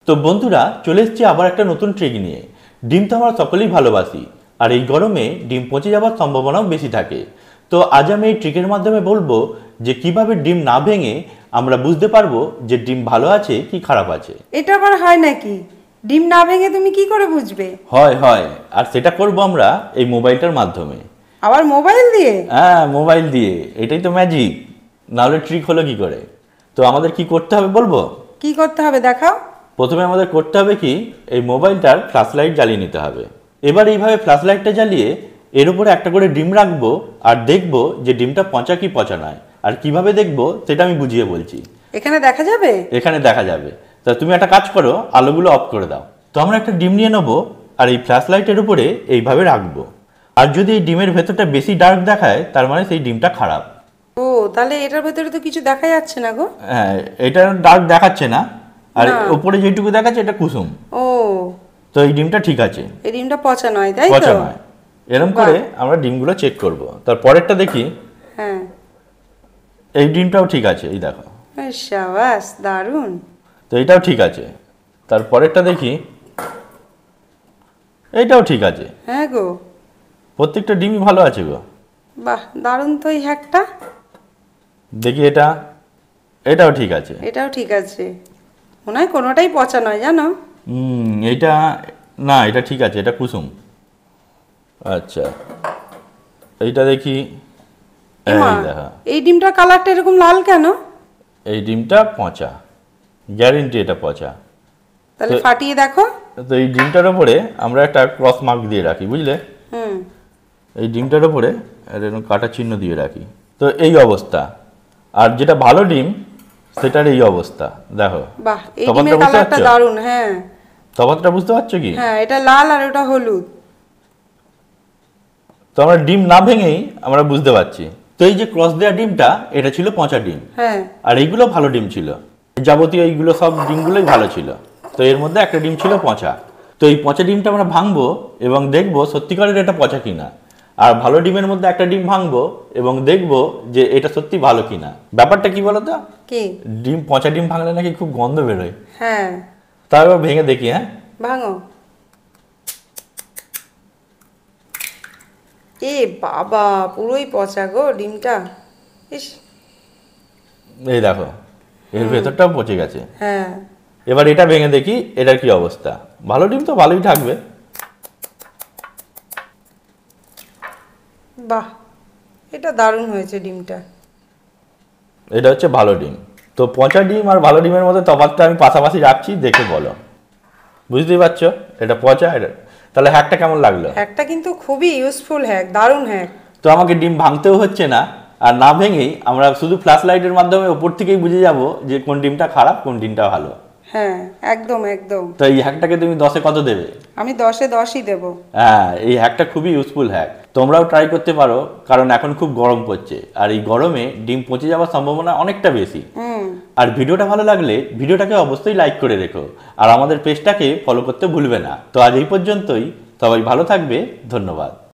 তো বন্ধুরা চলে এসেছি আবার একটা নতুন ট্রিক নিয়ে। ডিম তো আমরা সকলেই ভালোবাসি, আর এই গরমে ডিম পচে যাওয়ার সম্ভাবনাও বেশি থাকে। তো আজ আমি এই ট্রিকের মাধ্যমে বলবো যে কিভাবে ডিম না ভেঙে আমরা বুঝতে পারবো যে ডিম ভালো আছে কি খারাপ আছে। এটা আবার হয় নাকি? ডিম না ভেঙে তুমি কি করে বুঝবে? হয় হয়, আর সেটা করব আমরা এই মোবাইলটার মাধ্যমে। আবার মোবাইল দিয়ে? হ্যাঁ, মোবাইল দিয়ে। এটাই তো ম্যাজিক, নাহলে ট্রিক হলো কি করে? তো আমাদের কি করতে হবে বলবো? কি করতে হবে দেখাও। প্রথমে আমাদের করতে হবে কি, এই মোবাইলটার ফ্ল্যাশ লাইট জ্বালিয়ে নিতে হবে। এবার এইভাবে ফ্ল্যাশ লাইটটা জ্বালিয়ে এর উপরে একটা করে ডিম রাখবো আর দেখবো যে ডিমটা পচা কি পচা নয়। আর কিভাবে দেখবো সেটা আমি বুঝিয়ে বলছি। এখানে দেখা যাবে? এখানে দেখা যাবে। তা তুমি একটা কাজ করো, আলোগুলো অফ করে দাও। তো আমরা একটা ডিম নিয়ে নেবো আর এই ফ্ল্যাশ লাইটের উপরে এইভাবে রাখবো। আর যদি এই ডিমের ভেতরটা বেশি ডার্ক দেখায় তার মানে সেই ডিমটা খারাপ। ও, তাহলে এটার ভেতরে তো কিছু দেখা যাচ্ছে না গো। হ্যাঁ, এটা ডার্ক দেখাচ্ছে না, আর উপরে যেটুকু দেখাচ্ছে এটা কুসুম। ও, তো এই ডিমটা ঠিক আছে, এই ডিমটা পচা নয়, তাই তো? পচা নয়। এরকম করে আমরা ডিমগুলো চেক করব। তার পরেরটা দেখি। হ্যাঁ, এই ডিমটাও ঠিক আছে, এই দেখো। শাবাশ, দারুণ। তো এটাও ঠিক আছে। তার পরেরটা দেখি, এইটাও ঠিক আছে। হ্যাঁ গো, প্রত্যেকটা ডিমই ভালো আছে গো। বাহ, দারুণ তো এই হ্যাকটা। দেখি এটা, এটাও ঠিক আছে। এটাও ঠিক আছে। মনে হয় কোনোটাই পচা নয়, জানো। এইটা না, এটা ঠিক আছে, এটা কুসুম। আচ্ছা, এইটা দেখি। এমা, এই দেখা, এই ডিমটার কালারটা এরকম লাল কেন? এই ডিমটা পচা, গ্যারেন্টি এটা পচা। তাহলে ফাটিয়ে দেখো। তো এই ডিমটার উপরে আমরা একটা ক্রস মার্ক দিয়ে রাখি, বুঝলে? এই ডিমটার উপরে এরকম কাটা চিহ্ন দিয়ে রাখি। তো এই অবস্থা। আর যেটা ভালো ডিম সেটার এই অবস্থা, দেখো। বাহ, এই ডিমের কালারটা দারুণ। হ্যাঁ, তফাৎটা বুঝতে পারছো কি? হ্যাঁ, এটা লাল আর ওটা হলুদ। তো আমরা ডিম না ভেঙেই আমরা বুঝতে পারছি। তো এই যে ক্রস দেওয়া ডিমটা, এটা ছিল পচা ডিম। হ্যাঁ, আর এইগুলো ভালো ডিম ছিল। যাবতীয় এইগুলো সব ডিমগুলোই ভালো ছিল। তো এর মধ্যে একটা ডিম ছিল পচা। তো এই পচা ডিমটা আমরা ভাঙবো এবং দেখবো সত্যিকারের এটা পচা কিনা। আর ভালো ডিমের মধ্যে একটা ডিম ভাঙবো এবং দেখবো যে এটা সত্যি ভালো কিনা। ব্যাপারটা কি বলতো? কি? ডিম, পচা ডিম ভাঙলে নাকি খুব গন্ধ বেরোয়। হ্যাঁ, তারপর ভেঙে দেখি। হ্যাঁ, ভাঙো। এ বাবা, পুরোই পচা গো ডিমটা। ইস, এই দেখো, এর ভেতরটাও পচে গেছে। হ্যাঁ, এবার এটা ভেঙে দেখি এটার কি অবস্থা। ভালো ডিম তো ভালোই থাকবে। বাহ, এটা দারুণ হয়েছে ডিমটা। এটা হচ্ছে ভালো ডিম। তো পচা ডিম আর ভালো ডিমের মধ্যে তফাৎটা আমি পাশাপাশি রাখছি, দেখে বলো। বুঝতেই পারছো এটা পচা। এটা তাহলে হ্যাকটা কেমন লাগলো? হ্যাকটা কিন্তু খুবই ইউজফুল হ্যাক, দারুণ হ্যাক। তো আমাকে ডিম ভাঙতেও হচ্ছে না, আর না ভেঙেই আমরা শুধু ফ্ল্যাশ লাইটের মাধ্যমে ওপর থেকেই বুঝে যাব যে কোন ডিমটা খারাপ কোন ডিমটা ভালো। হ্যাঁ, একদম একদম। তো এই হ্যাকটাকে তুমি 10-এ কত দেবে? আমি 10-এ 10ই দেব। হ্যাঁ, এই হ্যাকটা খুবই ইউজফুল হ্যাক। তোমরাও ট্রাই করতে পারো, কারণ এখন খুব গরম পড়ছে আর এই গরমে ডিম পচে যাওয়ার সম্ভাবনা অনেকটা বেশি। আর ভিডিওটা ভালো লাগলে ভিডিওটাকে অবশ্যই লাইক করে রেখো, আর আমাদের পেজটাকে ফলো করতে ভুলবে না। তো আজ এই পর্যন্তই। সবাই ভালো থাকবে, ধন্যবাদ।